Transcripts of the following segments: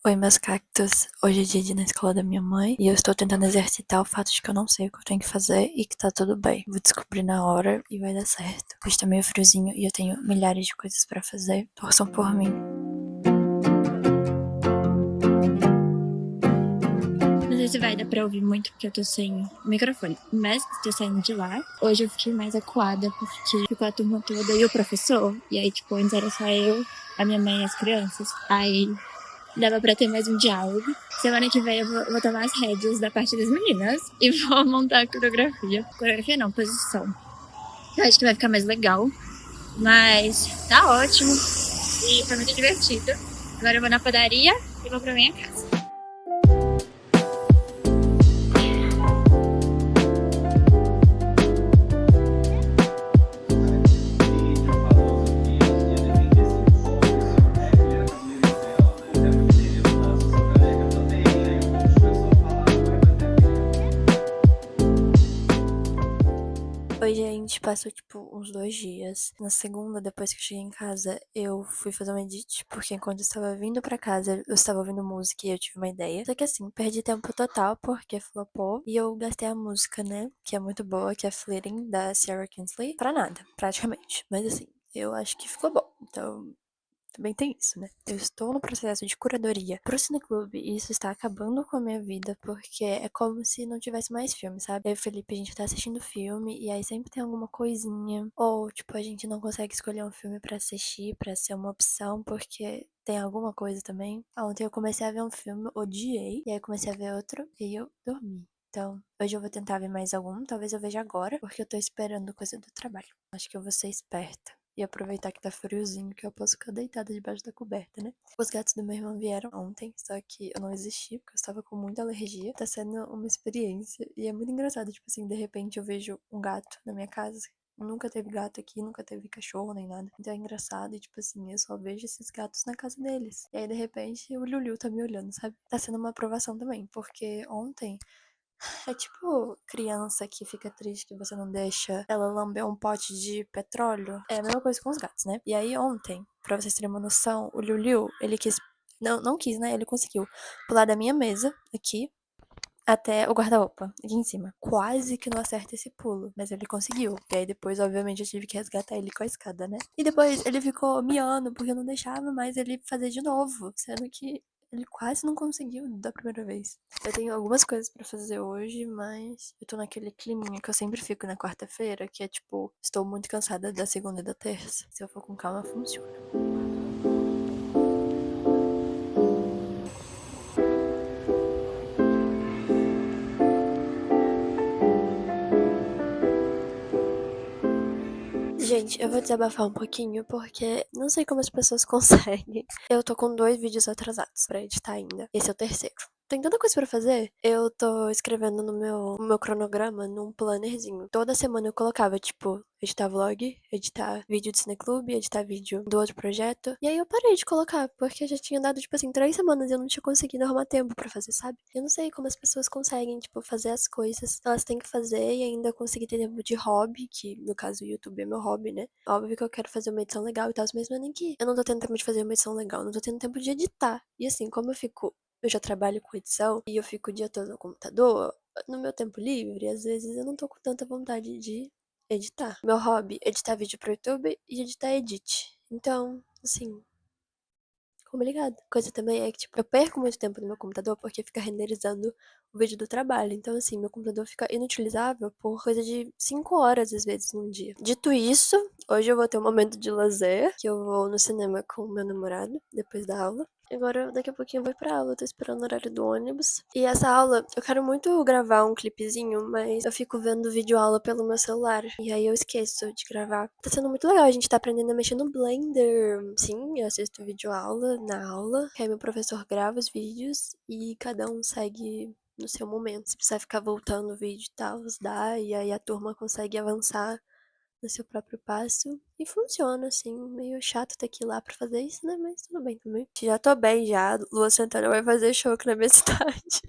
Oi, meus cactos. Hoje é dia de ir na escola da minha mãe e eu estou tentando exercitar o fato de que eu não sei o que eu tenho que fazer e que tá tudo bem. Vou descobrir na hora e vai dar certo. Hoje tá meio friozinho e eu tenho milhares de coisas pra fazer. Torçam por mim. Não sei se vai dar pra ouvir muito porque eu tô sem microfone, mas estou saindo de lá. Hoje eu fiquei mais acuada porque ficou a turma toda e o professor. E aí, tipo, antes era só eu, a minha mãe e as crianças. Aí dava pra ter mais um diálogo. Semana que vem eu vou tomar as rédeas da parte das meninas e vou montar a coreografia. Coreografia não, posição. Eu acho que vai ficar mais legal. Mas tá ótimo e foi muito divertido. Agora eu vou na padaria e vou pra minha casa. Hoje a gente passou, tipo, uns 2 dias. Na segunda, depois que eu cheguei em casa, eu fui fazer um edit, porque enquanto eu estava vindo pra casa, eu estava ouvindo música e eu tive uma ideia. Só que assim, perdi tempo total, porque flopou. E eu gastei a música, né, que é muito boa, que é Fleeting, da Sarah Kinsley, pra nada, praticamente. Mas assim, eu acho que ficou bom. Então, também tem isso, né? Eu estou no processo de curadoria pro Cineclube e isso está acabando com a minha vida, porque é como se não tivesse mais filme, sabe? Eu e o Felipe, a gente tá assistindo filme e aí sempre tem alguma coisinha. Ou, tipo, a gente não consegue escolher um filme pra assistir, pra ser uma opção, porque tem alguma coisa também. Ontem eu comecei a ver um filme, odiei, e aí eu comecei a ver outro e eu dormi. Então, hoje eu vou tentar ver mais algum, talvez eu veja agora, porque eu tô esperando coisa do trabalho. Acho que eu vou ser esperta. E aproveitar que tá friozinho, que eu posso ficar deitada debaixo da coberta, né? Os gatos do meu irmão vieram ontem, só que eu não existi, porque eu estava com muita alergia. Tá sendo uma experiência. E é muito engraçado, tipo assim, de repente eu vejo um gato na minha casa. Nunca teve gato aqui, nunca teve cachorro nem nada. Então é engraçado, e tipo assim, eu só vejo esses gatos na casa deles. E aí, de repente, o Lulu tá me olhando, sabe? Tá sendo uma aprovação também, porque ontem é tipo criança que fica triste que você não deixa ela lamber um pote de petróleo. É a mesma coisa com os gatos, né? E aí ontem, pra vocês terem uma noção, o Liu, ele quis. Não quis, né? Ele conseguiu pular da minha mesa aqui até o guarda-roupa, aqui em cima. Quase que não acerta esse pulo, mas ele conseguiu. E aí depois, obviamente, eu tive que resgatar ele com a escada, né? E depois ele ficou miando, porque eu não deixava mais ele fazer de novo, sendo que ele quase não conseguiu da primeira vez. Eu tenho algumas coisas pra fazer hoje, mas eu tô naquele climinha que eu sempre fico na quarta-feira, que é tipo, estou muito cansada da segunda e da terça. Se eu for com calma, funciona. Gente, eu vou desabafar um pouquinho porque não sei como as pessoas conseguem. Eu tô com 2 vídeos atrasados pra editar ainda. Esse é o terceiro. Tem tanta coisa pra fazer. Eu tô escrevendo no meu cronograma, num plannerzinho. Toda semana eu colocava, tipo, editar vlog, editar vídeo de cineclube, editar vídeo do outro projeto. E aí eu parei de colocar, porque já tinha dado, tipo assim, 3 semanas e eu não tinha conseguido arrumar tempo pra fazer, sabe? Eu não sei como as pessoas conseguem, tipo, fazer as coisas que elas têm que fazer e ainda conseguir ter tempo de hobby, que no caso o YouTube é meu hobby, né? Óbvio que eu quero fazer uma edição legal e tal, mas não é nem que eu não tô tendo tempo de fazer uma edição legal, eu não tô tendo tempo de editar. E assim, como eu já trabalho com edição e eu fico o dia todo no computador, no meu tempo livre, às vezes eu não tô com tanta vontade de editar. Meu hobby, é editar vídeo pro YouTube e editar edit. Então, assim, complicado. Coisa também é que, tipo, eu perco muito tempo no meu computador porque fica renderizando o vídeo do trabalho. Então, assim, meu computador fica inutilizável por coisa de 5 horas, às vezes, num dia. Dito isso, hoje eu vou ter um momento de lazer, que eu vou no cinema com o meu namorado, depois da aula. Agora, daqui a pouquinho eu vou pra aula, eu tô esperando o horário do ônibus. E essa aula, eu quero muito gravar um clipezinho, mas eu fico vendo videoaula pelo meu celular. E aí eu esqueço de gravar. Tá sendo muito legal, a gente tá aprendendo a mexer no Blender. Sim, eu assisto videoaula na aula, que aí meu professor grava os vídeos e cada um segue no seu momento. Se precisar ficar voltando o vídeo e tal, dá, e aí a turma consegue avançar no seu próprio passo. E funciona, assim, meio chato ter que ir lá pra fazer isso, né? Mas tudo bem também. Já tô bem já. Lua Santana vai fazer show aqui na minha cidade.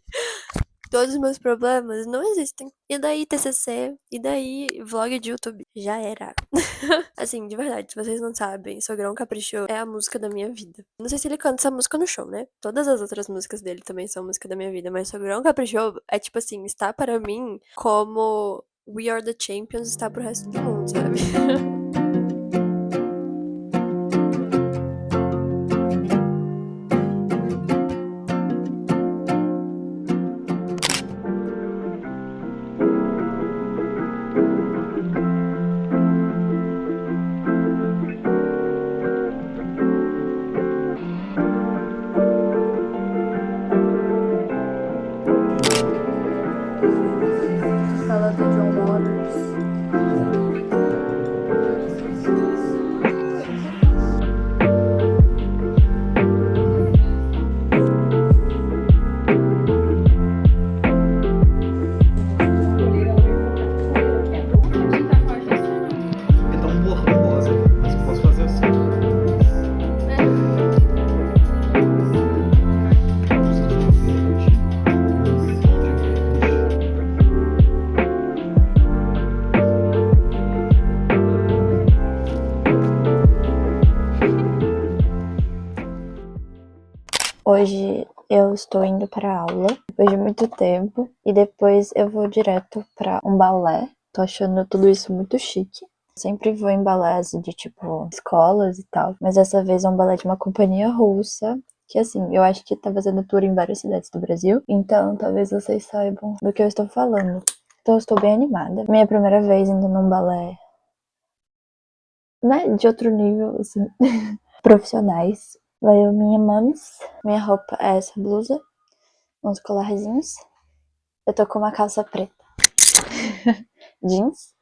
Todos os meus problemas não existem. E daí TCC, e daí vlog de YouTube. Já era. Assim, de verdade, se vocês não sabem, Sogrão Capricho é a música da minha vida. Não sei se ele canta essa música no show, né? Todas as outras músicas dele também são música da minha vida, mas Sogrão Capricho é tipo assim, está para mim como We Are the Champions está pro resto do mundo, sabe? Fala do John Waters. É tão borrosa, mas posso fazer assim. Hoje eu estou indo pra aula, depois de muito tempo, e depois eu vou direto pra um balé. Tô achando tudo isso muito chique. Sempre vou em balés de, tipo, escolas e tal, mas dessa vez é um balé de uma companhia russa, que, assim, eu acho que tá fazendo tour em várias cidades do Brasil, então talvez vocês saibam do que eu estou falando. Então eu estou bem animada. Minha primeira vez indo num balé, né, de outro nível, assim, profissionais. Vai eu, minha mames. Minha roupa é essa blusa, uns colarzinhos. Eu tô com uma calça preta, jeans,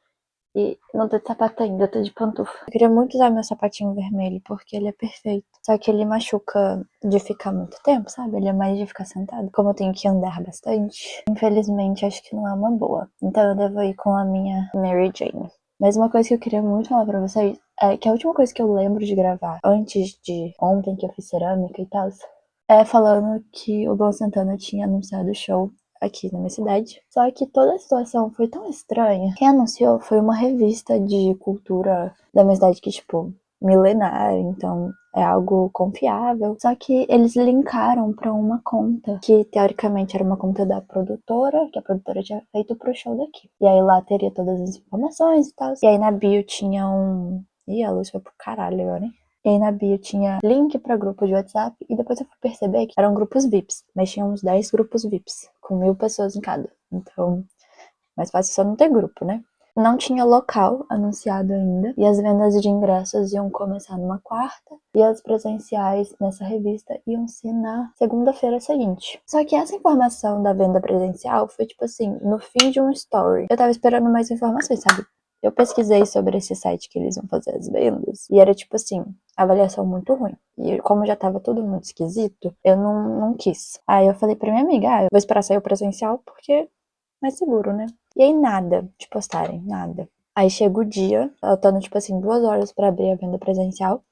e não tô de sapato ainda, eu tô de pantufa. Eu queria muito usar meu sapatinho vermelho, porque ele é perfeito. Só que ele machuca de ficar muito tempo, sabe? Ele é mais de ficar sentado. Como eu tenho que andar bastante, infelizmente acho que não é uma boa. Então eu devo ir com a minha Mary Jane. Mas uma coisa que eu queria muito falar pra vocês é que a última coisa que eu lembro de gravar, antes de ontem que eu fiz cerâmica e tal, é falando que o Luan Santana tinha anunciado o show aqui na minha cidade. Só que toda a situação foi tão estranha. Quem anunciou foi uma revista de cultura da minha cidade que, tipo, milenar, então é algo confiável. Só que eles linkaram pra uma conta que teoricamente era uma conta da produtora, que a produtora tinha feito pro show daqui. E aí lá teria todas as informações e tal. E aí na bio tinha um... Ih, a luz foi pro caralho agora, hein? E aí na bio tinha link pra grupo de WhatsApp, e depois eu fui perceber que eram grupos VIPs, mas tinha uns 10 grupos VIPs, com 1000 pessoas em cada. Então, mais fácil só não ter grupo, né? Não tinha local anunciado ainda, e as vendas de ingressos iam começar numa quarta, e as presenciais nessa revista iam ser na segunda-feira seguinte. Só que essa informação da venda presencial foi tipo assim, no fim de um story. Eu tava esperando mais informações, sabe? Eu pesquisei sobre esse site que eles iam fazer as vendas, e era tipo assim, avaliação muito ruim. E como já tava tudo muito esquisito, eu não quis. Aí eu falei pra minha amiga, eu vou esperar sair o presencial, porque é mais seguro, né? E aí nada de postarem, nada. Aí chega o dia, faltando tipo assim 2 horas pra abrir a venda presencial,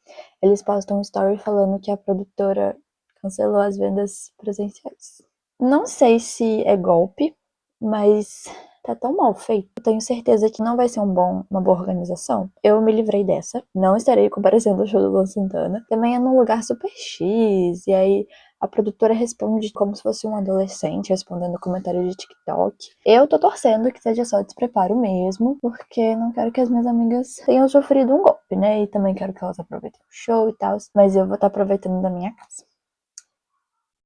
eles postam um story falando que a produtora cancelou as vendas presenciais. Não sei se é golpe, mas tá tão mal feito. Eu tenho certeza que não vai ser uma boa organização. Eu me livrei dessa. Não estarei comparecendo ao show do Luan Santana. Também é num lugar super X. E aí a produtora responde como se fosse um adolescente respondendo comentário de TikTok. Eu tô torcendo que seja só despreparo mesmo, porque não quero que as minhas amigas tenham sofrido um golpe, né? E também quero que elas aproveitem o show e tal. Mas eu vou estar aproveitando da minha casa.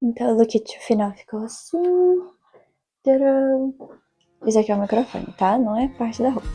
Então o look final ficou assim. Tcharam. Esse aqui é o microfone, tá? Não é parte da roupa.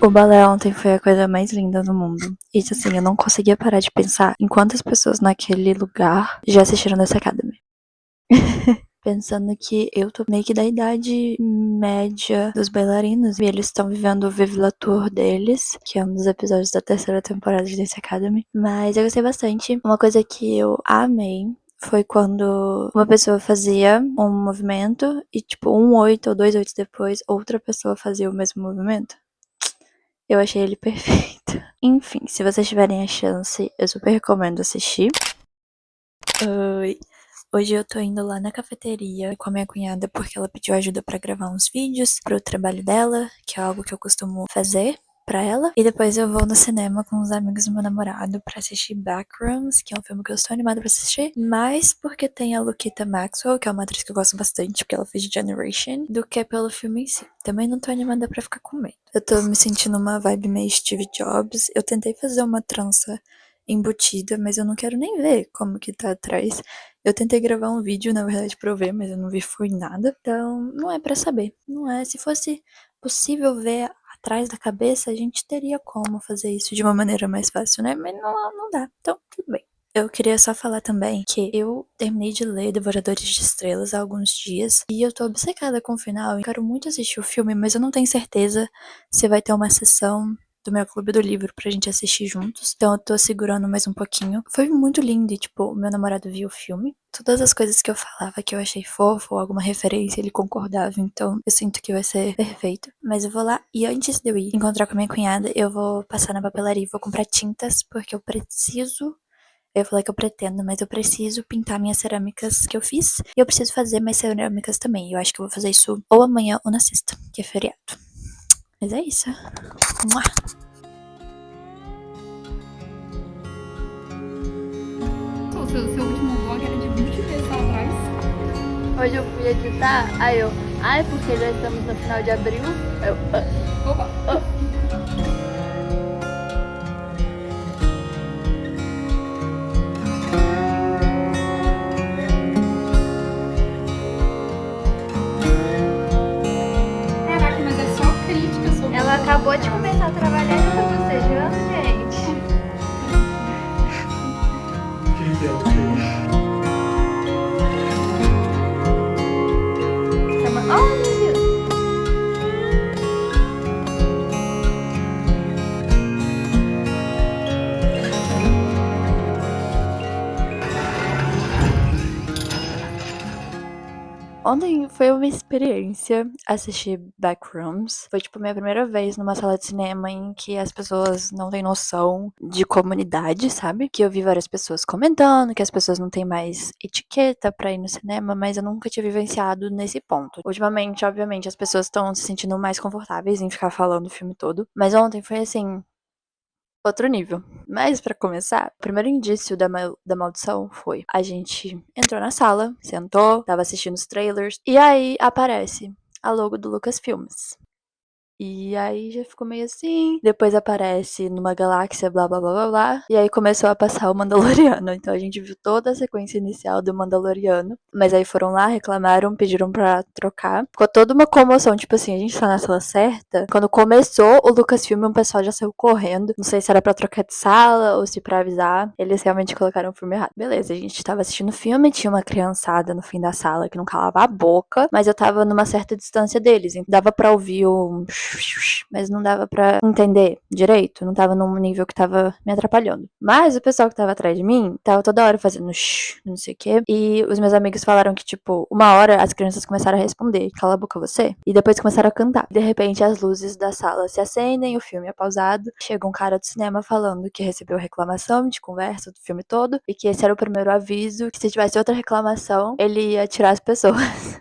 O balé ontem foi a coisa mais linda do mundo. Isso assim, eu não conseguia parar de pensar em quantas pessoas naquele lugar já assistiram Dance Academy. Pensando que eu tô meio que da idade média dos bailarinos e eles estão vivendo o Vive la Tour deles, que é um dos episódios da terceira temporada de Dance Academy. Mas eu gostei bastante. Uma coisa que eu amei foi quando uma pessoa fazia um movimento e, tipo, 1/8 ou 2/8 depois, outra pessoa fazia o mesmo movimento. Eu achei ele perfeito. Enfim, se vocês tiverem a chance, eu super recomendo assistir. Hoje eu tô indo lá na cafeteria com a minha cunhada porque ela pediu ajuda pra gravar uns vídeos pro trabalho dela, que é algo que eu costumo fazer pra ela. E depois eu vou no cinema com os amigos do meu namorado pra assistir Backrooms, que é um filme que eu estou animada pra assistir. Mais porque tem a Lukita Maxwell, que é uma atriz que eu gosto bastante, porque ela fez Generation, do que pelo filme em si. Também não tô animada pra ficar com medo. Eu tô me sentindo uma vibe meio Steve Jobs. Eu tentei fazer uma trança embutida, mas eu não quero nem ver como que tá atrás. Eu tentei gravar um vídeo, na verdade, pra eu ver, mas eu não vi foi nada. Então, não é pra saber. Não é. Se fosse possível ver atrás da cabeça, a gente teria como fazer isso de uma maneira mais fácil, né? Mas não dá. Então, tudo bem. Eu queria só falar também que eu terminei de ler Devoradores de Estrelas há alguns dias e eu tô obcecada com o final. Eu quero muito assistir o filme, mas eu não tenho certeza se vai ter uma sessão do meu clube do livro pra gente assistir juntos. Então eu tô segurando mais um pouquinho. Foi muito lindo e, tipo, meu namorado viu o filme. Todas as coisas que eu falava que eu achei fofo ou alguma referência, ele concordava. Então eu sinto que vai ser perfeito. Mas eu vou lá e antes de eu ir encontrar com a minha cunhada, eu vou passar na papelaria e vou comprar tintas, porque eu preciso. Eu falei que eu pretendo, mas eu preciso pintar minhas cerâmicas que eu fiz. E eu preciso fazer mais cerâmicas também. Eu acho que eu vou fazer isso ou amanhã ou na sexta, que é feriado. Mas é isso. Mua. O seu último vlog era de 20 meses atrás. Hoje eu fui editar, aí eu, porque já estamos no final de abril. Opa! Caraca, mas é só crítica sobre. Ela acabou de começar a trabalhar e eu tô bocejando, gente. Quem que é o quê? Oh, meu Deus. Ontem foi uma experiência assistir Backrooms. Foi tipo minha primeira vez numa sala de cinema em que as pessoas não têm noção de comunidade, sabe? Que eu vi várias pessoas comentando que as pessoas não têm mais etiqueta pra ir no cinema, mas eu nunca tinha vivenciado nesse ponto. Ultimamente, obviamente, as pessoas estão se sentindo mais confortáveis em ficar falando o filme todo, mas ontem foi assim, outro nível. Mas pra começar, o primeiro indício da maldição foi: a gente entrou na sala, sentou, tava assistindo os trailers, e aí aparece a logo do Lucasfilmes. E aí já ficou meio assim. Depois aparece numa galáxia, blá blá blá blá blá. E aí começou a passar o Mandaloriano. Então a gente viu toda a sequência inicial do Mandaloriano. Mas aí foram lá, reclamaram, pediram pra trocar. Ficou toda uma comoção. Tipo assim, a gente tá na sala certa. Quando começou o Lucasfilm, o pessoal já saiu correndo. Não sei se era pra trocar de sala ou se pra avisar. Eles realmente colocaram o filme errado. Beleza, a gente tava assistindo o filme. Tinha uma criançada no fim da sala que não calava a boca. Mas eu tava numa certa distância deles. Então dava pra ouvir o mas não dava pra entender direito, não tava num nível que tava me atrapalhando. Mas o pessoal que tava atrás de mim tava toda hora fazendo não sei o quê, e os meus amigos falaram que, tipo, uma hora as crianças começaram a responder, cala a boca você, e depois começaram a cantar. De repente as luzes da sala se acendem, o filme é pausado, chega um cara do cinema falando que recebeu reclamação de conversa do filme todo, e que esse era o primeiro aviso, que se tivesse outra reclamação, ele ia tirar as pessoas.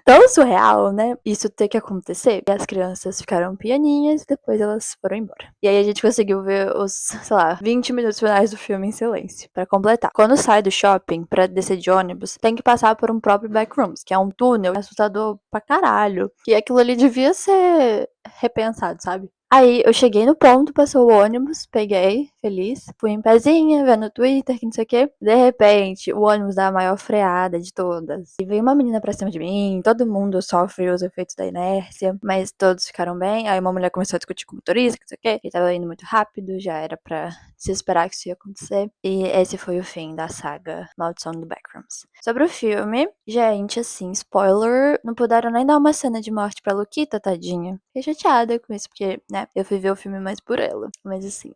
Tão surreal, né? Isso ter que acontecer. E as crianças ficaram pianinhas e depois elas foram embora. E aí a gente conseguiu ver os, sei lá, 20 minutos finais do filme em silêncio, pra completar. Quando sai do shopping pra descer de ônibus, tem que passar por um próprio backrooms, que é um túnel assustador pra caralho. E aquilo ali devia ser repensado, sabe? Aí eu cheguei no ponto, passou o ônibus, peguei, feliz, fui em pezinha, vendo o Twitter, que não sei o quê. De repente, o ônibus dá a maior freada de todas. E veio uma menina pra cima de mim, todo mundo sofre os efeitos da inércia, mas todos ficaram bem. Aí uma mulher começou a discutir com o motorista, que não sei o quê, que tava indo muito rápido, já era pra se esperar que isso ia acontecer. E esse foi o fim da saga Maldição do Backrooms. Sobre o filme, gente, assim, spoiler, não puderam nem dar uma cena de morte pra Luquita, tadinha. Fiquei chateada com isso, porque, né, eu fui ver o filme mais por ela. Mas assim,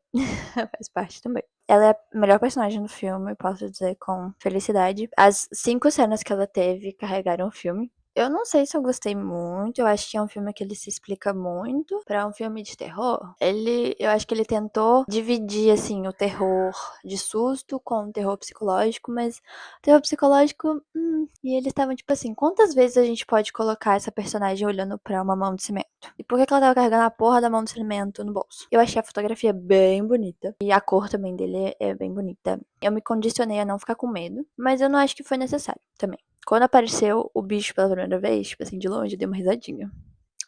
faz parte também. Ela é a melhor personagem do filme, posso dizer com felicidade. As 5 cenas que ela teve carregaram o filme. Eu não sei se eu gostei muito, eu acho que é um filme que ele se explica muito. Pra um filme de terror, eu acho que ele tentou dividir, assim, o terror de susto com o terror psicológico, mas o terror psicológico, e eles estavam tipo assim, quantas vezes a gente pode colocar essa personagem olhando pra uma mão de cimento? E por que ela tava carregando a porra da mão de cimento no bolso? Eu achei a fotografia bem bonita, e a cor também dele é bem bonita. Eu me condicionei a não ficar com medo, mas eu não acho que foi necessário também. Quando apareceu o bicho pela primeira vez, tipo assim, de longe, eu dei uma risadinha.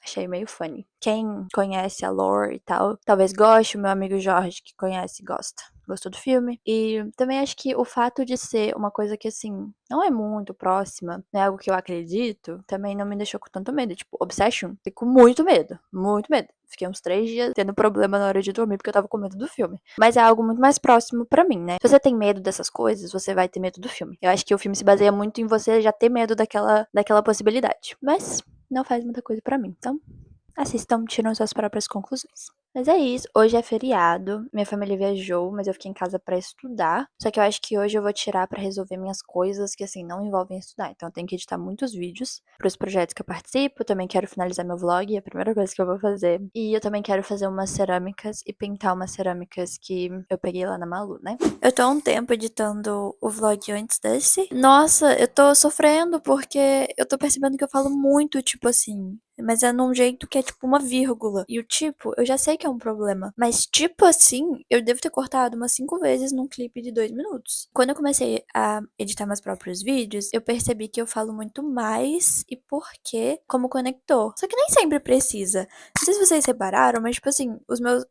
Achei meio funny. Quem conhece a lore e tal, talvez goste. O meu amigo Jorge, que conhece, gosta. Gostou do filme. E também acho que o fato de ser uma coisa que, assim, não é muito próxima, não é algo que eu acredito, também não me deixou com tanto medo. Tipo, Obsession, fiquei com muito medo. Muito medo. Fiquei uns 3 dias tendo problema na hora de dormir porque eu tava com medo do filme. Mas é algo muito mais próximo pra mim, né? Se você tem medo dessas coisas, você vai ter medo do filme. Eu acho que o filme se baseia muito em você já ter medo daquela possibilidade. Mas não faz muita coisa pra mim. Então, assistam, tiram suas próprias conclusões. Mas é isso, hoje é feriado, minha família viajou, mas eu fiquei em casa pra estudar. Só que eu acho que hoje eu vou tirar pra resolver minhas coisas que, assim, não envolvem estudar. Então eu tenho que editar muitos vídeos pros projetos que eu participo, também quero finalizar meu vlog, é a primeira coisa que eu vou fazer. E eu também quero fazer umas cerâmicas e pintar umas cerâmicas que eu peguei lá na Malu, né? Eu tô há um tempo editando o vlog antes desse. Nossa, eu tô sofrendo porque eu tô percebendo que eu falo muito, tipo assim, mas é num jeito que é tipo uma vírgula. E o tipo, eu já sei que é um problema. Mas tipo assim, eu devo ter cortado umas 5 vezes num clipe de 2 minutos. Quando eu comecei a editar meus próprios vídeos, eu percebi que eu falo muito mais e por quê como conector. Só que nem sempre precisa. Não sei se vocês repararam, mas tipo assim, os meus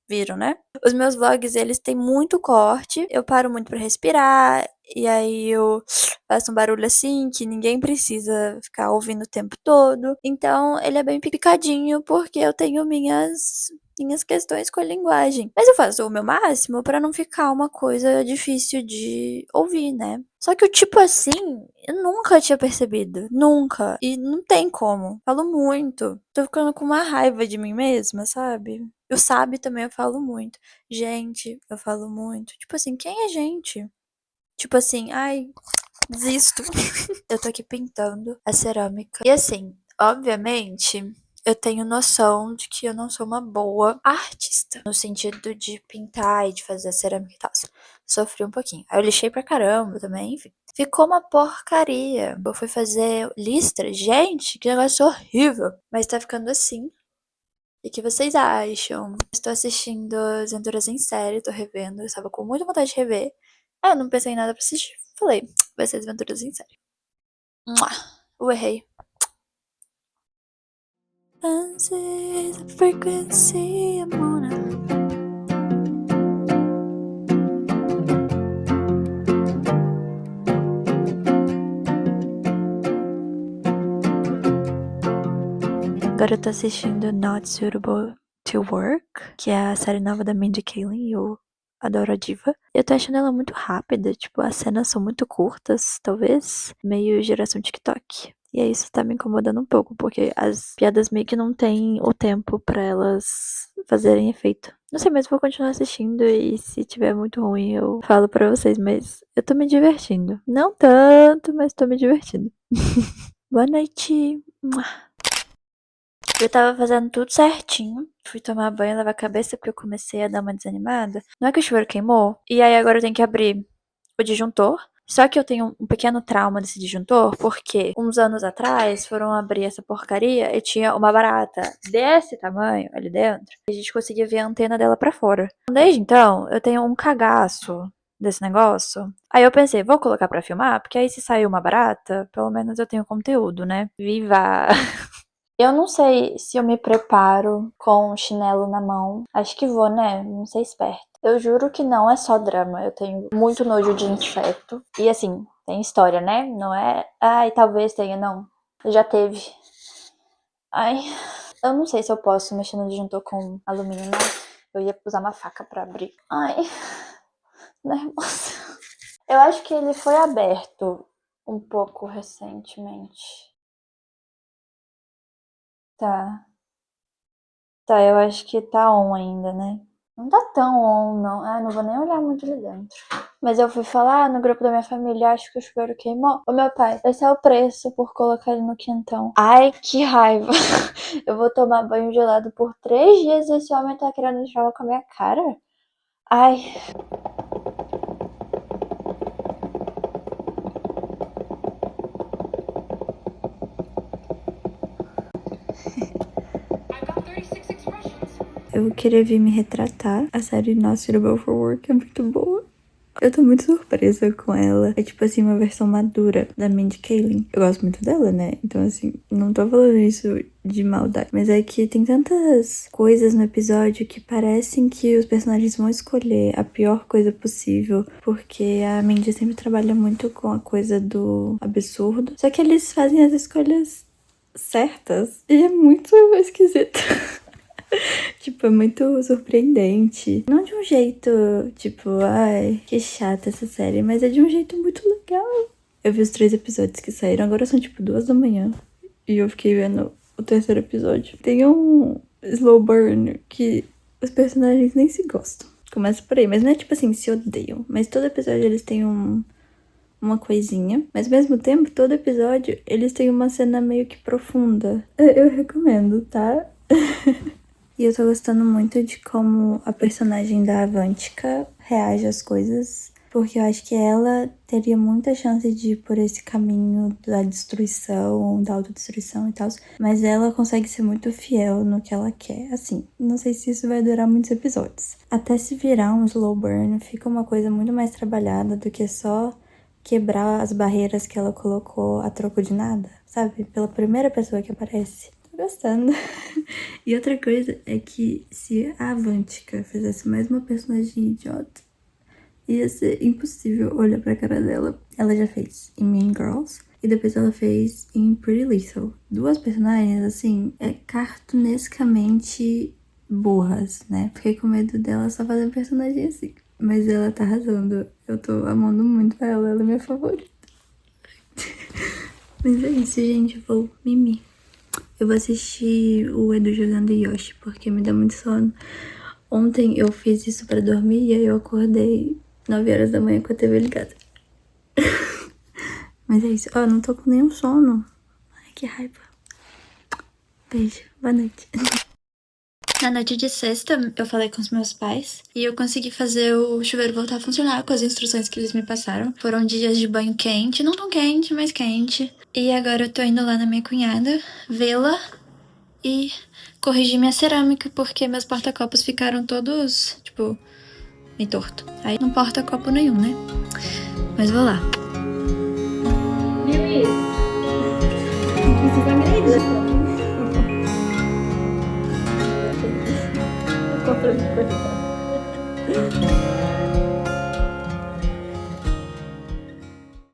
viram, né? Os meus vlogs, eles têm muito corte. Eu paro muito pra respirar. E aí eu faço um barulho assim que ninguém precisa ficar ouvindo o tempo todo. Então ele é bem picadinho porque eu tenho minhas questões com a linguagem. Mas eu faço o meu máximo pra não ficar uma coisa difícil de ouvir, né? Só que o tipo assim, eu nunca tinha percebido. Nunca. E não tem como. Falo muito. Tô ficando com uma raiva de mim mesma, sabe? Eu sabe também eu falo muito. Gente, eu falo muito. Tipo assim, quem é gente? Tipo assim, ai, desisto. Eu tô aqui pintando a cerâmica. E assim, obviamente, eu tenho noção de que eu não sou uma boa artista. No sentido de pintar e de fazer cerâmica e tal. Sofri um pouquinho. Aí eu lixei pra caramba também, enfim. Ficou uma porcaria. Eu fui fazer listra. Gente, que negócio horrível. Mas tá ficando assim. E o que vocês acham? Estou assistindo Desventuras em Série, tô revendo. Eu estava com muita vontade de rever. Ah, eu não pensei em nada pra assistir. Falei, vai ser Desventuras em Série. Mua! Eu errei. Fancies, frequency, I'm on Agora eu tô assistindo Not Suitable to Work, que é a série nova da Mindy Kaling, e eu adoro a diva. Eu tô achando ela muito rápida, tipo, as cenas são muito curtas, talvez, meio geração TikTok. E aí isso tá me incomodando um pouco, porque as piadas meio que não têm o tempo pra elas fazerem efeito. Não sei, mas vou continuar assistindo e se tiver muito ruim eu falo pra vocês, mas eu tô me divertindo. Não tanto, mas tô me divertindo. Boa noite. Eu tava fazendo tudo certinho. Fui tomar banho, lavar a cabeça, porque eu comecei a dar uma desanimada. Não é que o chuveiro queimou? E aí agora eu tenho que abrir o disjuntor. Só que eu tenho um pequeno trauma desse disjuntor, porque uns anos atrás foram abrir essa porcaria e tinha uma barata desse tamanho ali dentro. E a gente conseguia ver a antena dela pra fora. Desde então, eu tenho um cagaço desse negócio. Aí eu pensei, vou colocar pra filmar, porque aí se sair uma barata, pelo menos eu tenho conteúdo, né? Viva! Eu não sei se eu me preparo com o chinelo na mão. Acho que vou, né? Não ser esperta. Eu juro que não é só drama. Eu tenho muito nojo de inseto. E assim, tem história, né? Não é. Ai, talvez tenha, não. Já teve. Ai, eu não sei se eu posso mexer no disjuntor com alumínio, não. Eu ia usar uma faca pra abrir. Ai, nervosa. Eu acho que ele foi aberto um pouco recentemente. Tá. Tá, eu acho que tá on ainda, né? Não tá tão on, não. Ah, não vou nem olhar muito ali dentro. Mas eu fui falar no grupo da minha família, acho que o chuveiro queimou. Ô, meu pai, esse é o preço por colocar ele no quentão. Ai, que raiva. Eu vou tomar banho gelado por 3 dias e esse homem tá querendo jogar com a minha cara? Ai. Eu vou querer vir me retratar. A série Not Suitable for Work é muito boa. Eu tô muito surpresa com ela. É tipo assim, uma versão madura da Mindy Kaling. Eu gosto muito dela, né? Então assim, não tô falando isso de maldade. Mas é que tem tantas coisas no episódio que parecem que os personagens vão escolher a pior coisa possível. Porque a Mindy sempre trabalha muito com a coisa do absurdo. Só que eles fazem as escolhas certas. E é muito esquisito. Tipo, é muito surpreendente. Não de um jeito, tipo, ai, que chata essa série, mas é de um jeito muito legal. Eu vi os 3 episódios que saíram, agora são tipo 2 da manhã. E eu fiquei vendo o 3º episódio. Tem um slow burn que os personagens nem se gostam. Começa por aí, mas não é tipo assim, se odeiam. Mas todo episódio eles têm uma coisinha. Mas ao mesmo tempo, todo episódio eles têm uma cena meio que profunda. Eu recomendo, tá? E eu tô gostando muito de como a personagem da Avantika reage às coisas, porque eu acho que ela teria muita chance de ir por esse caminho da destruição, da autodestruição e tal, mas ela consegue ser muito fiel no que ela quer. Assim, não sei se isso vai durar muitos episódios. Até se virar um slow burn, fica uma coisa muito mais trabalhada do que só quebrar as barreiras que ela colocou a troco de nada, sabe? Pela primeira pessoa que aparece. Gostando. E outra coisa é que se a Avantika fizesse mais uma personagem idiota, ia ser impossível olhar pra cara dela. Ela já fez em Mean Girls e depois ela fez em Pretty Little. 2 personagens, assim, cartunescamente burras, né? Fiquei com medo dela só fazer personagem assim. Mas ela tá arrasando. Eu tô amando muito ela é minha favorita. Mas é isso, gente. Vou mimir. Eu vou assistir o Edu jogando Yoshi, porque me dá muito sono. Ontem eu fiz isso pra dormir e aí eu acordei 9 horas da manhã com a TV ligada. Mas é isso. Ó, não tô com nenhum sono. Ai, que raiva. Beijo. Boa noite. Na noite de sexta, eu falei com os meus pais e eu consegui fazer o chuveiro voltar a funcionar com as instruções que eles me passaram. Foram dias de banho quente, não tão quente, mas quente. E agora eu tô indo lá na minha cunhada, vê-la e corrigir minha cerâmica, porque meus porta-copos ficaram todos, tipo, meio torto. Aí não porta-copo nenhum, né? Mas vou lá. Viu isso? Não precisa medir. Comprando coisa.